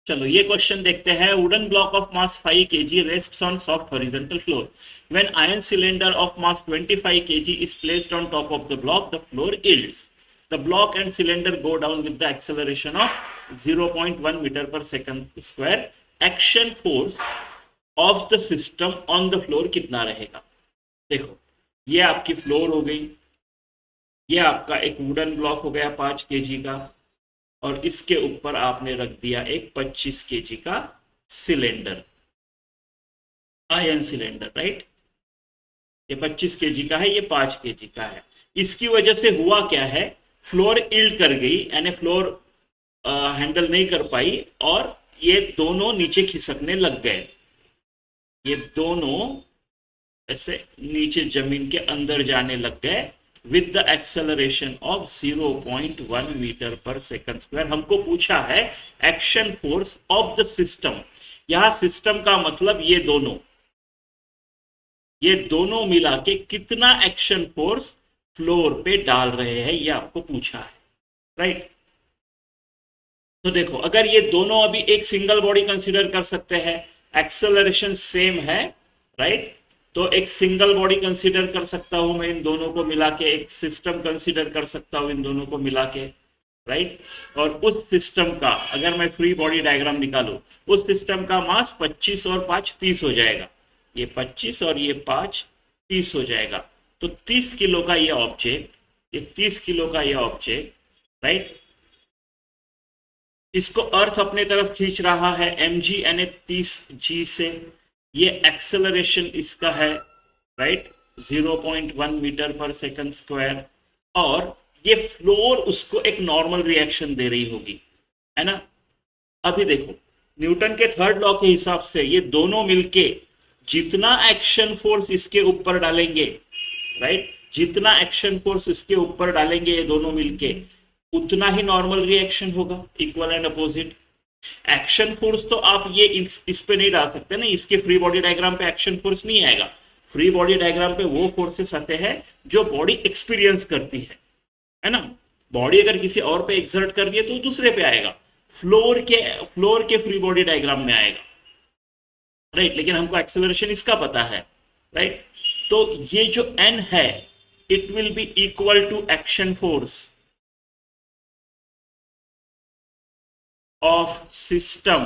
चलो ये क्वेश्चन देखते हैं। Wooden block of mass 5 kg rests on soft horizontal floor. When iron cylinder of mass 25 kg is placed on top of the block, the floor yields. The block and cylinder go down with the acceleration of 0.1 meter per second square. Action force of the system on the floor कितना रहेगा? देखो, ये आपकी floor हो गई, ये आपका एक वुडन ब्लॉक हो गया 5 kg का, और इसके ऊपर आपने रख दिया एक 25 kg का सिलेंडर, आयरन सिलेंडर, राइट। ये 25 kg का है, ये 5 kg का है। इसकी वजह से हुआ क्या है, फ्लोर इल्ड कर गई, यानी फ्लोर हैंडल नहीं कर पाई और ये दोनों नीचे खिसकने लग गए। ये दोनों ऐसे नीचे जमीन के अंदर जाने लग गए with the acceleration of 0.1 metre पर सेकंड स्क्वायर। हमको पूछा है action force of the system. यहां सिस्टम का मतलब ये दोनों मिला के कितना एक्शन फोर्स फ्लोर पे डाल रहे हैं, ये आपको पूछा है, राइट। तो देखो, अगर ये दोनों अभी एक सिंगल बॉडी कंसीडर कर सकते हैं, एक्सेलरेशन सेम है, राइट, तो एक सिंगल बॉडी कंसीडर कर सकता हूं मैं इन दोनों को मिला के, एक सिस्टम कंसीडर कर सकता हूं इन दोनों को मिला के, राइट। और उस सिस्टम का अगर मैं फ्री बॉडी डायग्राम निकालूं, उस सिस्टम का मास 25 और 5 30 हो जाएगा। ये 25 और ये 5 30 हो जाएगा। तो 30 किलो का ये ऑब्जेक्ट, ये 30 किलो का ये ऑब्जेक्ट, राइट, इसको अर्थ अपने तरफ खींच रहा है mg यानी 30g से। ये एक्सेलरेशन इसका है, राइट, 0.1 मीटर पर सेकंड स्क्वायर, और ये फ्लोर उसको एक नॉर्मल रिएक्शन दे रही होगी, है ना। अभी देखो, न्यूटन के थर्ड लॉ के हिसाब से ये दोनों मिलके जितना एक्शन फोर्स इसके ऊपर डालेंगे, राइट, जितना एक्शन फोर्स इसके ऊपर डालेंगे ये दोनों मिलके, उतना ही नॉर्मल रिएक्शन होगा, equal and opposite. Action force तो आप ये इस पे नहीं डाल सकते ना, इसके फ्री बॉडी डायग्राम पे एक्शन फोर्स नहीं आएगा। फ्री बॉडी डायग्राम पे वो फोर्सेस आते हैं जो बॉडी एक्सपीरियंस करती है ना। बॉडी अगर किसी और पे एक्सर्ट कर रही है तो दूसरे पे आएगा, फ्लोर के फ्री बॉडी डायग्राम में आएगा, राइट। लेकिन हमको एक्सेलरेशन इसका पता है, राइट। तो ये जो n है, it will be equal to action force of system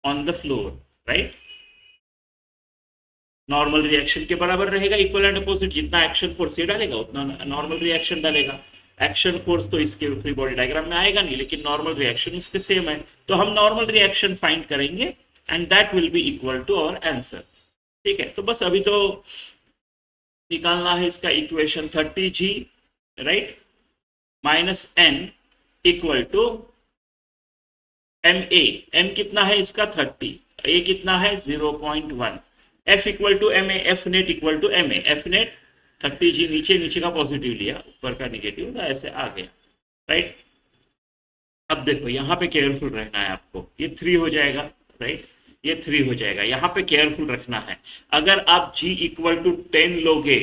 on the floor, right। Normal reaction के बराबर रहेगा, इक्वल एंड अपोजिट। जितना एक्शन फोर्स ये डालेगा उतना नॉर्मल रिएक्शन डालेगा। एक्शन फोर्स तो इसके फ्री बॉडी डायग्राम में आएगा नहीं, लेकिन नॉर्मल रिएक्शन उसके सेम है, तो हम नॉर्मल रिएक्शन फाइंड करेंगे and that will be equal to our answer. ठीक है, तो बस अभी तो निकालना है इसका equation 30g, right, minus n equal to ma। m कितना है इसका 30, a कितना है 0.1, f equal to ma, f net equal to ma। f net 30g नीचे का पॉजिटिव लिया, ऊपर का निगेटिव, तो ऐसे आ गया, राइट। अब देखो यहाँ पे केयरफुल रहना है आपको, ये 3 हो जाएगा, राइट, ये 3 हो जाएगा, यहाँ पे केयरफुल रखना है। अगर आप g इक्वल टू 10 लोगे,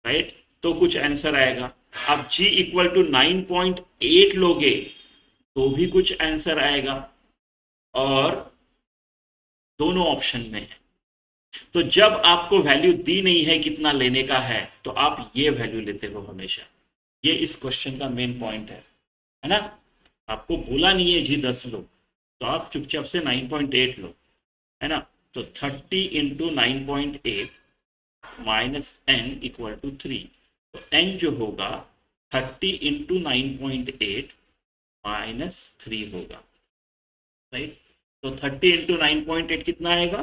राइट, तो कुछ आंसर आएगा। आप g इक्वल टू 9.8 लोगे तो भी कुछ आंसर आएगा, और दोनों ऑप्शन में है। तो जब आपको वैल्यू दी नहीं है कितना लेने का है, तो आप ये वैल्यू लेते हो हमेशा। ये इस क्वेश्चन का मेन पॉइंट है ना। आपको बोला नहीं है जी 10 लो, तो आप चुपचाप से 9.8 लो, है ना। तो 30 into 9.8 minus n equal to 3, तो n जो होगा 30 इंटू 9.8 माइनस 3 होगा, राइट। तो 30 इंटू 9.8 कितना आएगा,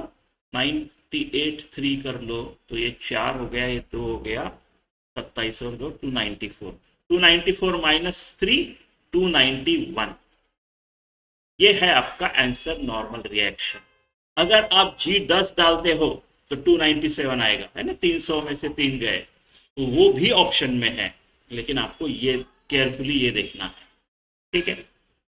98, 3 कर लो तो ये 4 हो गया, ये 2 हो गया, 27 और 2 294, 294 माइनस 3 291। ये है आपका आंसर, नॉर्मल रिएक्शन। अगर आप जी 10 डालते हो तो 297 आएगा, है ना, 300 में से 3 गए, तो वो भी ऑप्शन में है, लेकिन आपको ये केयरफुली ये देखना है, ठीक है।